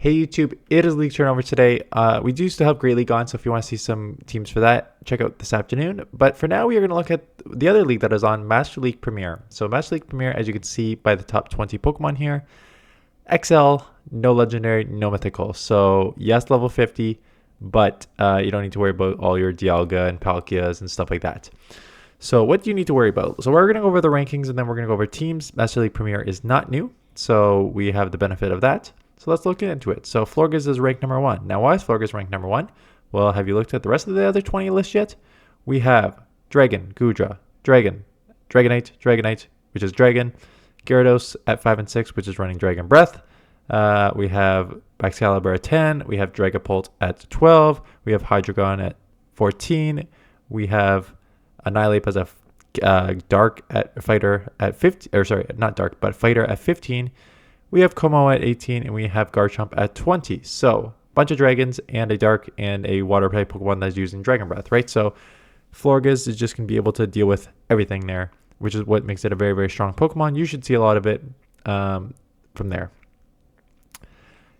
Hey YouTube, it is League Turnover today. We do still have Great League on, so if you want to see some teams for that, check out this afternoon. But for now, we are going to look at the other league that is on, Master League Premier. So Master League Premier, as you can see by the top 20 Pokemon here, XL, no Legendary, no Mythical. So yes, level 50, but you don't need to worry about all your Dialga and Palkias and stuff like that. So what do you need to worry about? So we're going to go over the rankings and then we're going to go over teams. Master League Premier is not new, so we have the benefit of that. So let's look into it. So Florges is ranked number 1. Now, why is Florges ranked number 1? Well, have you looked at the rest of the other 20 lists yet? We have Dragon, Goodra, Dragon, Dragonite, which is Dragon, Gyarados at 5 and 6, which is running Dragon Breath. We have Excalibur at 10. We have Dragapult at 12. We have Hydreigon at 14. We have Annihilape as a Dark at Fighter at 15. Or sorry, not Dark, but Fighter at 15. We have Como at 18, and we have Garchomp at 20. So, bunch of dragons and a dark and a water type Pokemon that's using Dragon Breath, right? So, Florges is just going to be able to deal with everything there, which is what makes it a very, very strong Pokemon. You should see a lot of it from there.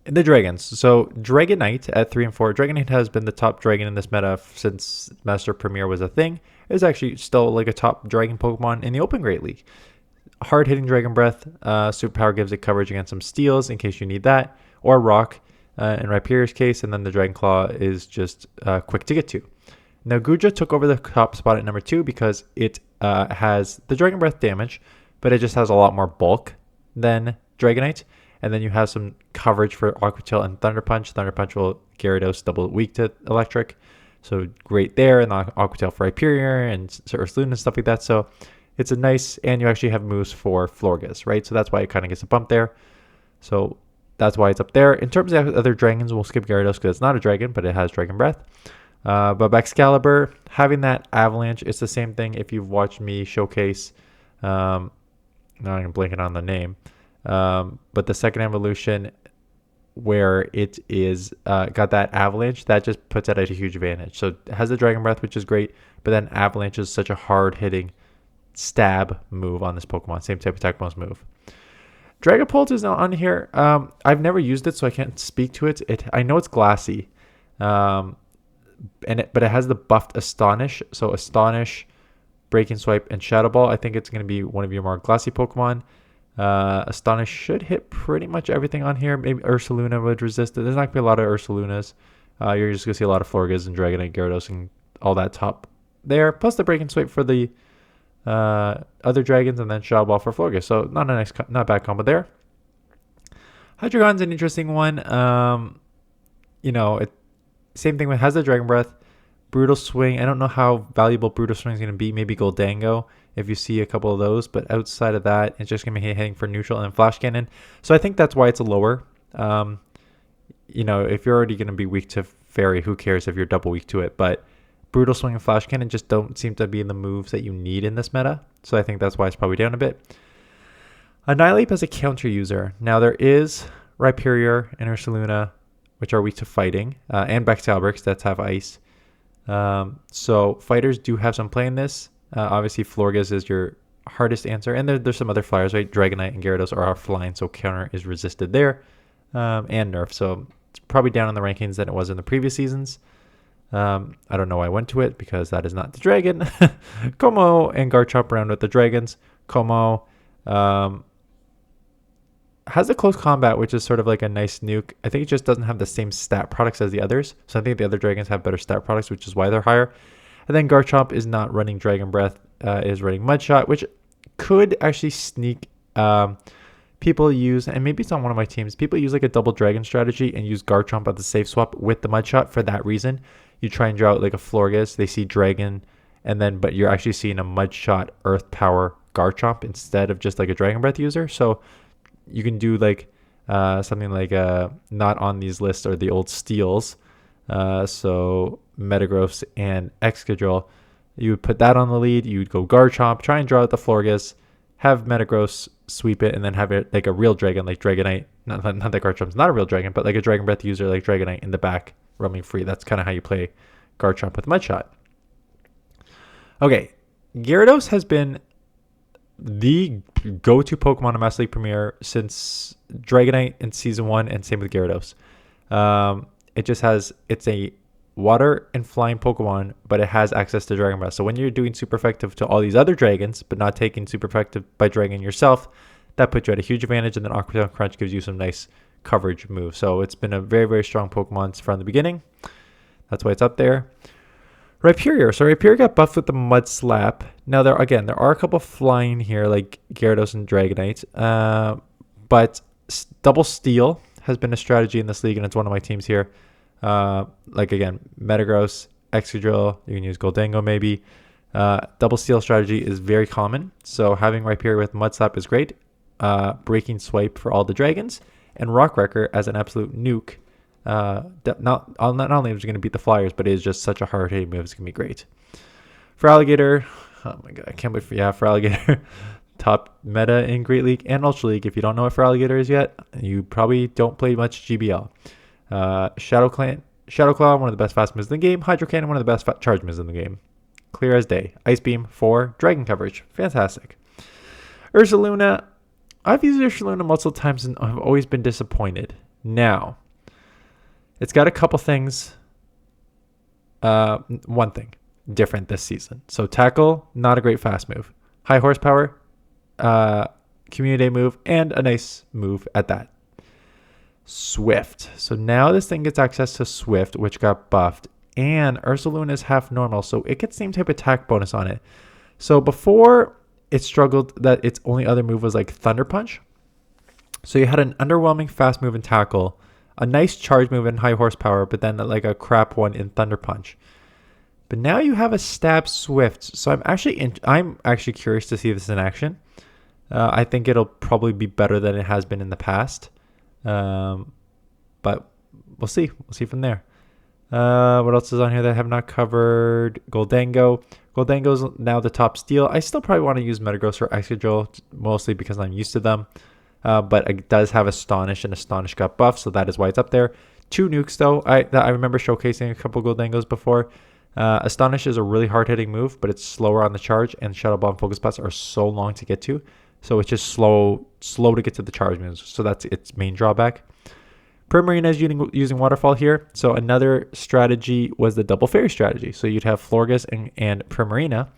The dragons. So, Dragonite at 3 and 4. Dragonite has been the top dragon in this meta since Master Premier was a thing. It's actually still like a top dragon Pokemon in the Open Great League. Hard-hitting Dragon Breath. Superpower gives it coverage against some steals in case you need that. Or Rock in Rhyperior's case. And then the Dragon Claw is just quick to get to. Now, Goodra took over the top spot at number 2 because it has the Dragon Breath damage, but it just has a lot more bulk than Dragonite. And then you have some coverage for Aqua Tail and Thunder Punch. Thunder Punch will Gyarados double weak to Electric. So great there. And Aqua Tail for Rhyperior and Ursaluna and stuff like that. So it's a nice, and you actually have moves for Florges, right? So that's why it kind of gets a bump there. So that's why it's up there. In terms of other dragons, we'll skip Gyarados because it's not a dragon, but it has Dragon Breath. But Excalibur, having that Avalanche, it's the same thing if you've watched me showcase, now I'm blanking on the name, but the second evolution where it is got that Avalanche, that just puts it at a huge advantage. So it has the Dragon Breath, which is great, but then Avalanche is such a hard-hitting stab move on this Pokemon, same type of attack bonus move. Dragapult is not on here. I've never used it, so I can't speak to it. I know it's glassy, but it has the buffed Astonish. So Astonish, Breaking Swipe, and Shadow Ball. I think it's going to be one of your more glassy Pokemon. Astonish should hit pretty much everything on here. Maybe Ursaluna would resist it. There's not going to be a lot of Ursalunas. You're just going to see a lot of Florges and Dragonite, Gyarados, and all that top there. Plus the Breaking Swipe for the other dragons, and then Shadow Ball for Florges. So not bad combo there. Hydreigon's an interesting one. Same thing with has the Dragon Breath, Brutal Swing. I don't know how valuable Brutal Swing is going to be. Maybe Goldango if you see a couple of those, but outside of that, it's just going to be hitting for neutral and Flash Cannon. So I think that's why it's lower. If you're already going to be weak to Fairy, who cares if you're double weak to it? But Brutal Swing and Flash Cannon just don't seem to be the moves that you need in this meta. So I think that's why it's probably down a bit. Annihilape as a counter user. Now there is Rhyperior and Ursaluna, which are weak to fighting, and Excalibur, because that's have ice. So fighters do have some play in this. Obviously Florges is your hardest answer. And there's some other flyers, right? Dragonite and Gyarados are flying, so counter is resisted there. And nerf. So it's probably down in the rankings than it was in the previous seasons. I don't know why I went to it because that is not the dragon. Como and Garchomp around with the dragons. Como has a close combat, which is sort of like a nice nuke. I think it just doesn't have the same stat products as the others. So I think the other dragons have better stat products, which is why they're higher. And then Garchomp is not running Dragon Breath, is running Mudshot, which could actually sneak. People use, and maybe it's on one of my teams, people use like a double dragon strategy and use Garchomp at the safe swap with the Mudshot for that reason. You try and draw out like a Florges, they see Dragon, but you're actually seeing a Mudshot Earth Power Garchomp instead of just like a Dragon Breath user. So you can do like something like not on these lists or the old steals. So Metagross and Excadrill, you would put that on the lead. You would go Garchomp, try and draw out the Florges, have Metagross sweep it, and then have it like a real dragon like Dragonite. Not that Garchomp's not a real dragon, but like a Dragon Breath user like Dragonite in the back roaming free. That's kind of how you play Garchomp with Mudshot. Okay, Gyarados has been the go-to Pokemon in Master League Premier since Dragonite in Season 1, and same with Gyarados. It just has, it's a water and flying Pokemon, but it has access to Dragon Breath. So when you're doing super effective to all these other dragons, but not taking super effective by dragon yourself, that puts you at a huge advantage. And then Aqua Crunch gives you some nice coverage moves. So it's been a very, very strong Pokemon from the beginning. That's why it's up there. Rhyperior. So Rhyperior got buffed with the Mud Slap. Now, there are a couple flying here, like Gyarados and Dragonite. But Double Steel has been a strategy in this league, and it's one of my teams here. Like, again, Metagross, Excadrill, you can use Goldango maybe. Double Steel strategy is very common. So having Rhyperior with Mud Slap is great. Breaking Swipe for all the dragons. And Rock Wrecker as an absolute nuke. Not only is it going to beat the Flyers, but it is just such a hard-hitting move. It's going to be great. For Alligator, oh my god, I can't wait for Alligator. Top meta in Great League and Ultra League. If you don't know what for Alligator is yet, you probably don't play much GBL. Shadow Claw, one of the best fast moves in the game. Hydro Cannon, one of the best charge moves in the game. Clear as day. Ice Beam for dragon coverage. Fantastic. Ursaluna. I've used Ursaluna multiple times and I've always been disappointed. Now, it's got a couple things. One thing different this season. So Tackle, not a great fast move. High horsepower, community move, and a nice move at that. Swift. So now this thing gets access to Swift, which got buffed, and Ursaluna is half normal, so it gets same type of attack bonus on it. So before it struggled that its only other move was like Thunder Punch. So you had an underwhelming fast move in Tackle, a nice charge move in high horsepower, but then like a crap one in Thunder Punch. But now you have a Stab Swift. So I'm actually curious to see this in action. I think it'll probably be better than it has been in the past. But we'll see. We'll see from there. What else is on here that I have not covered? Goldango. Goldango's now the top steal. I still probably want to use Metagross or Excadrill, mostly because I'm used to them. But it does have Astonish, and Astonish got buffed, so that is why it's up there. 2 nukes, though. I remember showcasing a couple Goldangos before. Astonish is a really hard-hitting move, but it's slower on the charge, and Shadow Ball and Focus Blast are so long to get to. So it's just slow to get to the charge moves. So that's its main drawback. Primarina is using Waterfall here. So another strategy was the Double Fairy strategy. So you'd have Florges and Primarina.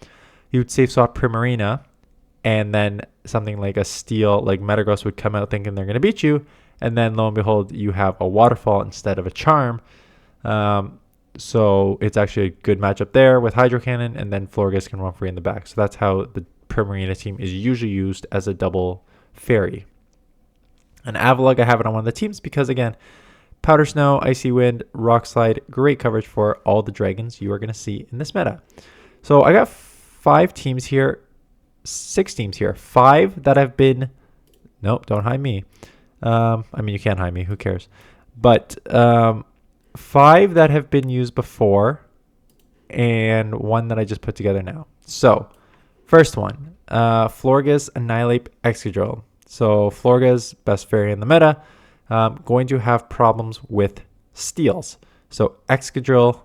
You'd safe swap Primarina, and then something like a Steel, like Metagross, would come out thinking they're going to beat you. And then lo and behold, you have a Waterfall instead of a Charm. So it's actually a good matchup there with Hydro Cannon, and then Florges can run free in the back. So that's how the Primarina team is usually used as a double fairy. And Avalugg, I have it on one of the teams because, again, Powder Snow, Icy Wind, Rock Slide, great coverage for all the dragons you are going to see in this meta. So I got 6 teams here. 5 that have been... Nope, don't hide me. I mean, you can't hide me. Who cares? But 5 that have been used before, and 1 that I just put together now. So, first one, Florges, Annihilate, Excadrill. So Florges, best fairy in the meta, going to have problems with steals. So Excadrill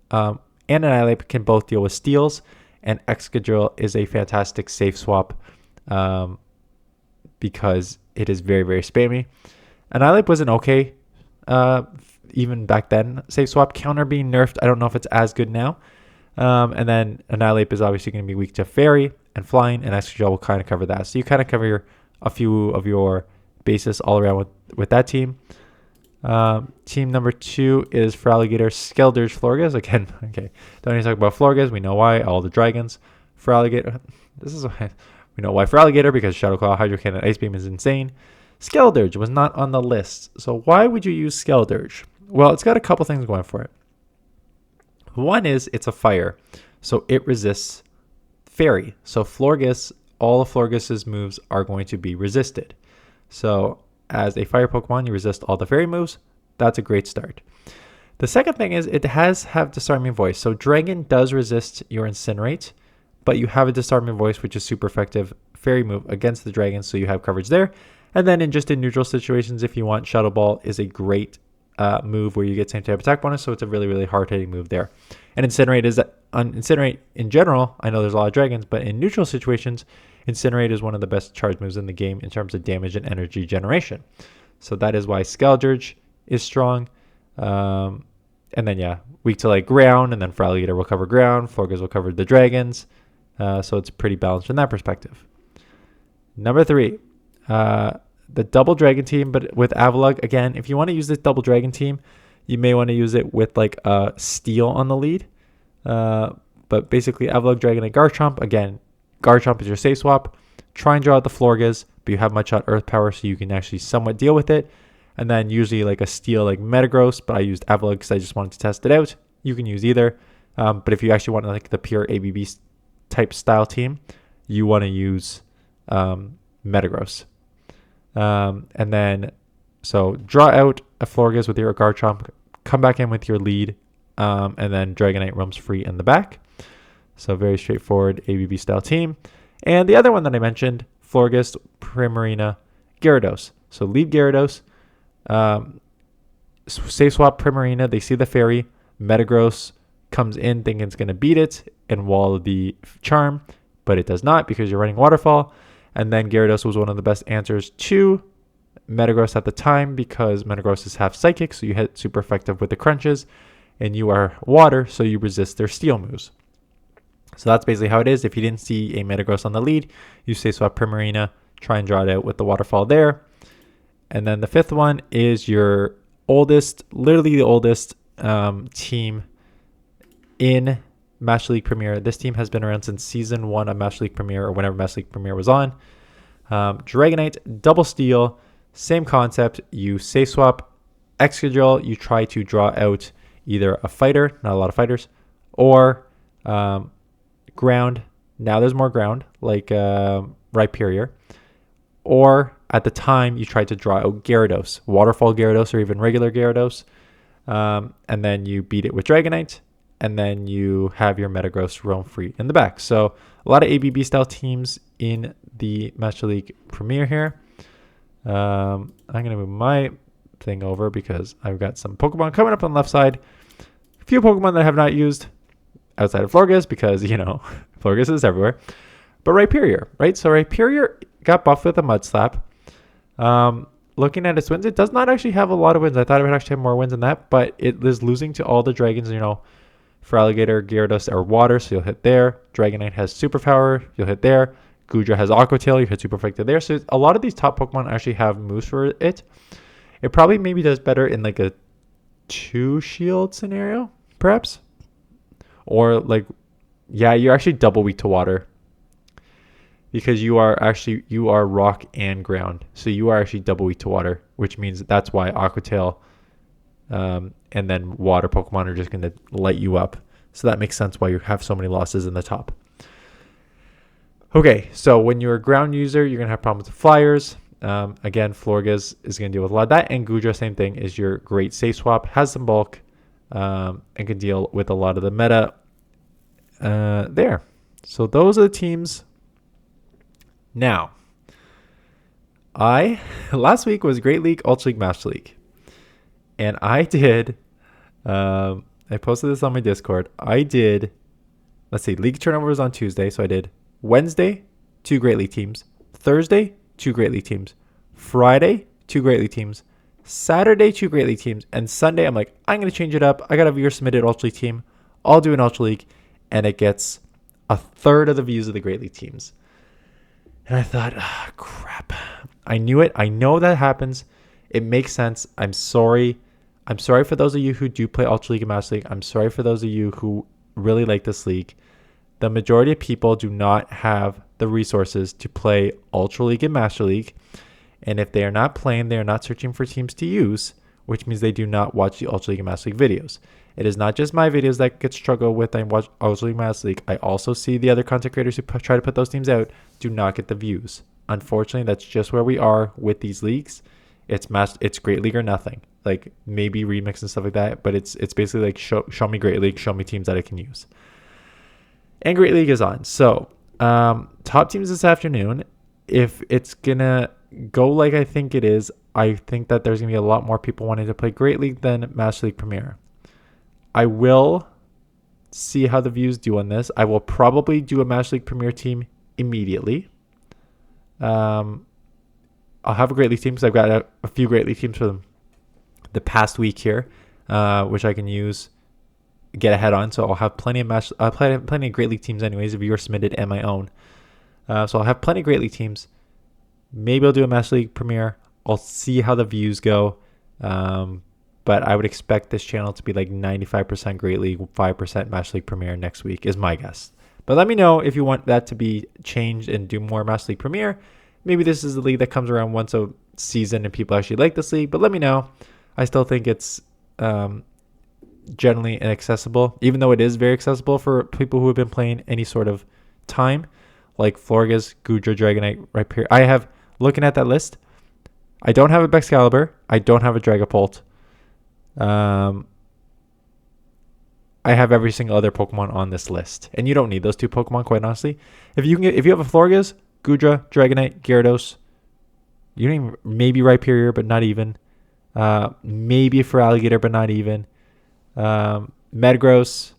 and Annihilate can both deal with steals, and Excadrill is a fantastic safe swap because it is very, very spammy. Annihilate was an okay, even back then, safe swap. Counter being nerfed, I don't know if it's as good now. And then Annihilate is obviously going to be weak to Fairy and Flying, and Excadrill will kind of cover that. So you kind of cover a few of your bases all around with that team. Team number 2 is for Alligator, Skeldurge, Florges. Again, okay, don't need to talk about Florges. We know why. All the dragons. For Alligator, we know why for Alligator, because Shadow Claw, Hydro Cannon, Ice Beam is insane. Skeldurge was not on the list. So why would you use Skeldurge? Well, it's got a couple things going for it. One is it's a fire, so it resists Fairy. So Florges, all of Florges' moves are going to be resisted. So as a fire Pokemon, you resist all the fairy moves. That's a great start. The second thing is it have Disarming Voice. So Dragon does resist your Incinerate, but you have a Disarming Voice, which is super effective fairy move against the dragon, so you have coverage there. And then in neutral situations, if you want, Shadow Ball is a great move where you get same type attack bonus, so it's a really, really hard-hitting move there. And Incinerate in general, I know there's a lot of dragons, but in neutral situations, Incinerate is one of the best charge moves in the game in terms of damage and energy generation. So that is why Skeldurge is strong. And then, yeah, weak to like ground, and then for alligator will cover ground. Florges will cover the dragons. So it's pretty balanced from that perspective. Number 3, the double dragon team, but with Avalugg. Again, if you want to use this double dragon team, you may want to use it with like a steel on the lead. But basically, Avalugg, Dragon, and Garchomp. Again, Garchomp is your safe swap. Try and draw out the Florges, but you have Mud Shot Earth Power, so you can actually somewhat deal with it. And then usually like a steel like Metagross, but I used Avalugg because I just wanted to test it out. You can use either. But if you actually want like the pure ABB type style team, you want to use Metagross. And then, so draw out a Florges with your Garchomp, come back in with your lead, and then Dragonite roams free in the back. So very straightforward ABB style team. And the other one that I mentioned, Florges, Primarina, Gyarados. So lead Gyarados, safe swap Primarina. They see the fairy. Metagross comes in thinking it's going to beat it and wall the charm, but it does not because you're running Waterfall. And then Gyarados was one of the best answers to Metagross at the time because Metagross is half psychic, so you hit super effective with the crunches, and you are water, so you resist their steel moves. So that's basically how it is. If you didn't see a Metagross on the lead, you say swap Primarina, try and draw it out with the Waterfall there. And then the 5th one is your oldest, literally the oldest team in Master League Premier. This team has been around since Season 1 of Master League Premier, or whenever Master League Premier was on. Dragonite, Double Steel, same concept. You safe swap Excadrill. You try to draw out either a fighter, not a lot of fighters, or ground. Now there's more ground, like Rhyperior. Or at the time, you tried to draw out Gyarados, Waterfall Gyarados, or even regular Gyarados. And then you beat it with Dragonite. And then you have your Metagross roam free in the back. So a lot of ABB style teams in the Master League Premier here. I'm going to move my thing over because I've got some Pokemon coming up on the left side. A few Pokemon that I have not used outside of Florges because, you know, Florges is everywhere. But Rhyperior, right? So Rhyperior got buffed with a Mud Slap. Looking at its wins, it does not actually have a lot of wins. I thought it would actually have more wins than that, but it is losing to all the dragons, you know. For Alligator, Gyarados are water, so you'll hit there. Dragonite has superpower, you'll hit there. Goodra has Aqua Tail, you hit super effective there. So a lot of these top Pokemon actually have moves for it. It probably maybe does better in like a 2-shield scenario, perhaps. Or like, yeah, you're actually double weak to water. Because you are rock and ground. So you are actually double weak to water, which means that's why Aqua Tail and then water Pokemon are just going to light you up. So that makes sense why you have so many losses in the top. Okay, so when you're a ground user, you're going to have problems with flyers. Again, Florges is going to deal with a lot of that. And Goodra, same thing, is your great safe swap, has some bulk, and can deal with a lot of the meta there. So those are the teams. Now, last week was Great League, Ultra League, Master League. And I did, I posted this on my Discord. I did, let's see, League turnover was on Tuesday. So I did Wednesday, 2 Great League teams. Thursday, 2 Great League teams. Friday, 2 Great League teams. Saturday, 2 Great League teams. And Sunday, I'm like, I'm going to change it up. I got a viewer submitted Ultra League team. I'll do an Ultra League. And it gets a third of the views of the Great League teams. And I thought, crap. I knew it. I know that happens. It makes sense. I'm sorry. I'm sorry for those of you who do play Ultra League and Master League. I'm sorry for those of you who really like this league. The majority of people do not have the resources to play Ultra League and Master League. And if they are not playing, they are not searching for teams to use, which means they do not watch the Ultra League and Master League videos. It is not just my videos that get struggled with and watch Ultra League and Master League. I also see the other content creators who try to put those teams out do not get the views. Unfortunately, that's just where we are with these leagues. It's Great League or nothing. Like maybe remix and stuff like that, but it's basically like show me Great League, show me teams that I can use. And Great League is on. So top teams this afternoon. If it's gonna go like I think it is, I think that there's gonna be a lot more people wanting to play Great League than Master League Premier. I will see how the views do on this. I will probably do a Master League Premier team immediately. I'll have a Great League team because I've got a few Great League teams for them the past week here. which I can use, get ahead on. So I'll have plenty of plenty of Great League teams anyways, viewer submitted and my own. So I'll have plenty of Great League teams. Maybe I'll do a Master League premiere. I'll see how the views go. But I would expect this channel to be like 95% Great League, 5% Master League premiere next week is my guess. But let me know if you want that to be changed and do more Master League premiere. Maybe this is a league that comes around once a season and people actually like this league. But let me know. I still think it's generally inaccessible, even though it is very accessible for people who have been playing any sort of time, like Florges, Goodra, Dragonite, right here. I have, looking at that list, I don't have a Excalibur. I don't have a Dragapult. I have every single other Pokemon on this list, and you don't need those two Pokemon, quite honestly. If you have a Florges, Goodra, Dragonite, Gyarados, you don't even, maybe Rhyperior, but not even. Maybe for Alligator, but not even. Metagross.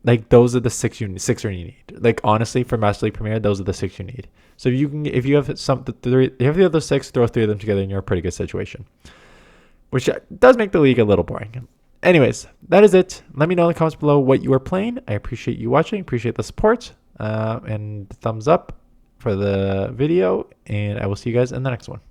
Like, those are the six you need. Like, honestly, for Master League Premier, those are the 6 you need. So if you have the other 6, throw 3 of them together, and you're in a pretty good situation. Which does make the league a little boring. Anyways, that is it. Let me know in the comments below what you are playing. I appreciate you watching. Appreciate the support. And thumbs up for the video. And I will see you guys in the next one.